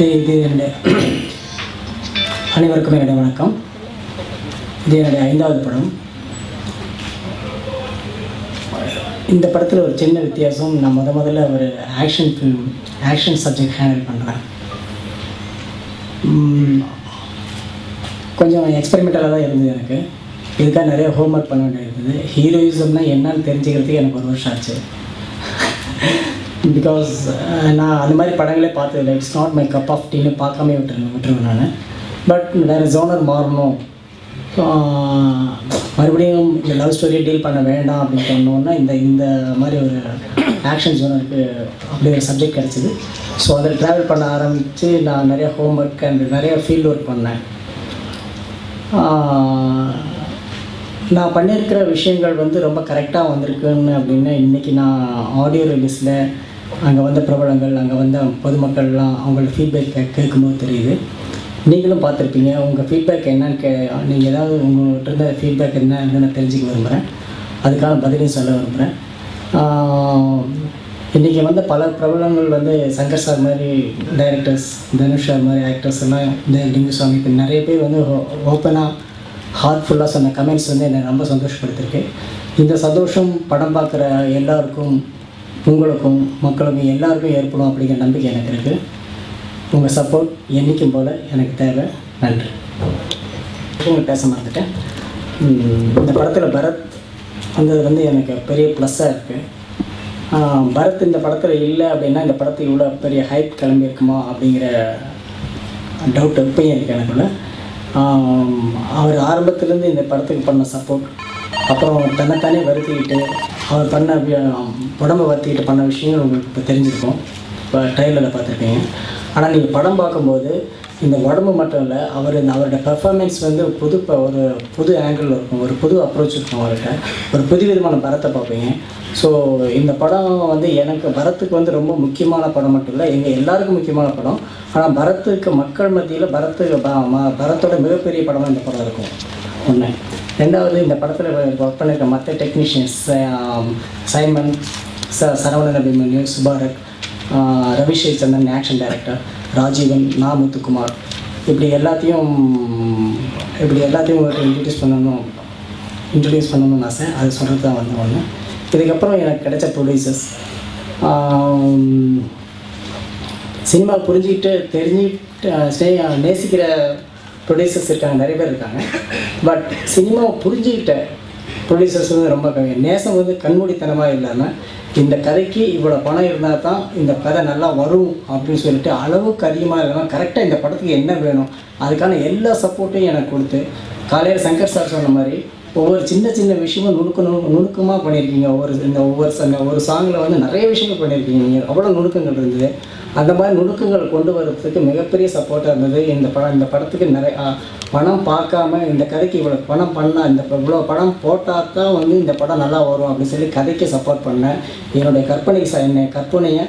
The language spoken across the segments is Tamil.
இது என்னுடைய அனைவருக்கும் என்னுடைய வணக்கம். இது என்னுடைய 5வது படம். இந்த படத்தில் ஒரு சின்ன வித்தியாசம். நான் முதல்ல ஒரு ஆக்ஷன் சப்ஜெக்ட் ஹேண்டில் பண்ணுறேன். கொஞ்சம் எக்ஸ்பெரிமெண்டலாக தான் இருந்தது எனக்கு. இதுக்காக நிறைய ஹோம்ஒர்க் பண்ண வேண்டியிருந்தது. ஹீரோயிசம்னா என்னன்னு தெரிஞ்சுக்கிறதுக்கு எனக்கு ஒரு வருஷம் ஆச்சு. பிகாஸ் நான் அந்த மாதிரி படங்களே பார்த்ததில்லை. It's not my cup of டீன்னு பார்க்காமே விட்டுருவேன் நான். பட் வேறு ஜோனர் மாறணும், மறுபடியும் இந்த லவ் ஸ்டோரியை டீல் பண்ண வேண்டாம் அப்படின்னு சொன்னோன்னா இந்த மாதிரி ஒரு ஆக்ஷன் ஜோனருக்கு அப்படி ஒரு சப்ஜெக்ட் கிடச்சிது. ஸோ அதில் ட்ராவல் பண்ண ஆரம்பித்து நான் நிறைய ஹோம்ஒர்க் அண்ட் நிறைய ஃபீல்ட் ஒர்க் பண்ணேன். நான் பண்ணியிருக்கிற விஷயங்கள் ரொம்ப கரெக்டாக வந்திருக்குன்னு அப்படின்னு இன்றைக்கி நான் ஆடியோ ரிலீஸில் அங்கே வந்த பிரபலங்கள், அங்கே வந்த பொதுமக்கள்லாம் அவங்களோட ஃபீட்பேக் கேட்கும்போது தெரியுது. நீங்களும் பார்த்துருப்பீங்க. உங்கள் ஃபீட்பேக் என்னன்னு நீங்கள் ஏதாவது உங்கள்கிட்ட இருந்த ஃபீட்பேக் என்னன்னு நான் தெரிஞ்சுக்க விரும்புகிறேன். அதுக்கான பதிலையும் சொல்ல விரும்புகிறேன். இன்றைக்கி பல பிரபலங்கள் சங்கர் சார் மாதிரி டைரக்டர்ஸ், தனுஷ் சார் மாதிரி ஆக்டர்ஸ் எல்லாம் இந்த லிங்குசாமி நிறைய பேர் ஓப்பனாக ஹார்ட்ஃபுல்லாக சொன்ன கமெண்ட்ஸ் என்னை ரொம்ப சந்தோஷப்படுத்திருக்கு. இந்த சந்தோஷம் படம் பார்க்குற எல்லாருக்கும், உங்களுக்கும், மக்களுக்கும் எல்லாருக்கும் ஏற்படும் அப்படிங்கிற நம்பிக்கை எனக்கு இருக்குது. உங்கள் சப்போர்ட் என்றைக்கும் போல் எனக்கு தேவை. நன்றி. உங்களுக்கு பேச மறந்துட்டேன். இந்த படத்தில் பரத் வந்தது எனக்கு பெரிய ப்ளஸ்ஸாக இருக்குது. பரத் இந்த படத்தில் இல்லை அப்படின்னா இந்த படத்துக்கு இவ்வளோ பெரிய ஹைப் கிளம்பியிருக்குமா அப்படிங்கிற டவுட் எப்பயும் இருக்குது எனக்குள்ள. அவர் ஆரம்பத்துலேருந்து இந்த படத்துக்கு பண்ண சப்போர்ட், அப்புறம் தன்னைத்தானே வருத்திக்கிட்டு அவர் பண்ண உடம்பை வருத்திக்கிட்டு பண்ண விஷயங்கள் உங்களுக்கு இப்போ தெரிஞ்சிருக்கும். இப்போ ட்ரெயிலரில் பார்த்துருக்கீங்க. ஆனால் நீங்கள் படம் பார்க்கும்போது இந்த உடம்பு மட்டும் இல்லை, அவரோட பெர்ஃபார்மன்ஸ் ஒரு புது ஆங்கிள் இருக்கும், ஒரு புது அப்ரோச் இருக்கும். அவர்கிட்ட ஒரு புது விதமான பரத்தை பார்ப்பீங்க. ஸோ இந்த படம் எனக்கு பரத்துக்கு ரொம்ப முக்கியமான படம் மட்டும் இல்லை, எங்கள் எல்லாருக்கும் முக்கியமான படம். ஆனால் பரத்துக்கு மக்கள் மத்தியில் பரத்தோட மிகப்பெரிய படமாக இந்த படம் இருக்கும். ஒன்று. ரெண்டாவது, இந்த படத்தில் ஒர்க் பண்ணியிருக்க மற்ற டெக்னீஷியன்ஸ் சைமன், சரவணன் அபிமன்யு, சுபாரக், ரவிஷேக் சந்திரன் ஆக்ஷன் டைரக்டர், ராஜீவன், முத்துக்குமார், இப்படி எல்லாத்தையும் உங்களுக்கு இன்ட்ரடியூஸ் பண்ணணும்னு ஆசை. அது சொல்கிறது தான் ஒன்று. இதுக்கப்புறம் எனக்கு கிடைச்ச ப்ரொடியூசர்ஸ், சினிமா புரிஞ்சுக்கிட்டு நேசிக்கிற ப்ரொடியூசர்ஸ் இருக்காங்க, நிறைய பேர் இருக்காங்க. பட் சினிமாவை புரிஞ்சுக்கிட்ட ப்ரொடியூசர்ஸ் ரொம்ப கம்மி. நேசம் கண்மூடித்தனமாக இல்லாமல் இந்த கதைக்கு இவ்வளோ பணம் இருந்தால் தான் இந்த கதை நல்லா வரும் அப்படின்னு சொல்லிட்டு அளவுக்கு அதிகமாக இல்லாமல் கரெக்டாக இந்த படத்துக்கு என்ன வேணும் அதுக்கான எல்லா சப்போர்ட்டையும் எனக்கு கொடுத்து, காலையில் சங்கர் சார் சொன்ன மாதிரி ஒவ்வொரு சின்ன விஷயமும் நுணுக்கமாக பண்ணியிருக்கீங்க. ஒவ்வொரு சாங்கில் நிறைய விஷயங்கள் பண்ணியிருக்கீங்க. நீங்கள் அவ்வளோ நுணுக்கங்கள் இருந்தது. அந்த மாதிரி நுணுக்கங்கள் கொண்டு வரதுக்கு மிகப்பெரிய சப்போர்ட்டாக இருந்தது. இந்த படத்துக்கு நிறைய பணம் பார்க்காம இந்த கதைக்கு இவ்வளோ பணம் பண்ணால், இவ்வளோ படம் போட்டால் தான் இந்த படம் நல்லா வரும் அப்படின்னு சொல்லி கதைக்கு சப்போர்ட் பண்ணேன். என்னுடைய கற்பனையை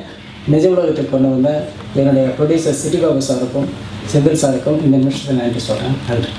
நிஜ உலகத்துக்கு கொண்டு வந்த என்னுடைய ப்ரொடியூசர் சிட்டிபாபு சாருக்கும் செந்தில் சாருக்கும் இந்த நிமிஷத்தில் நன்றி சொல்கிறேன். நன்றி.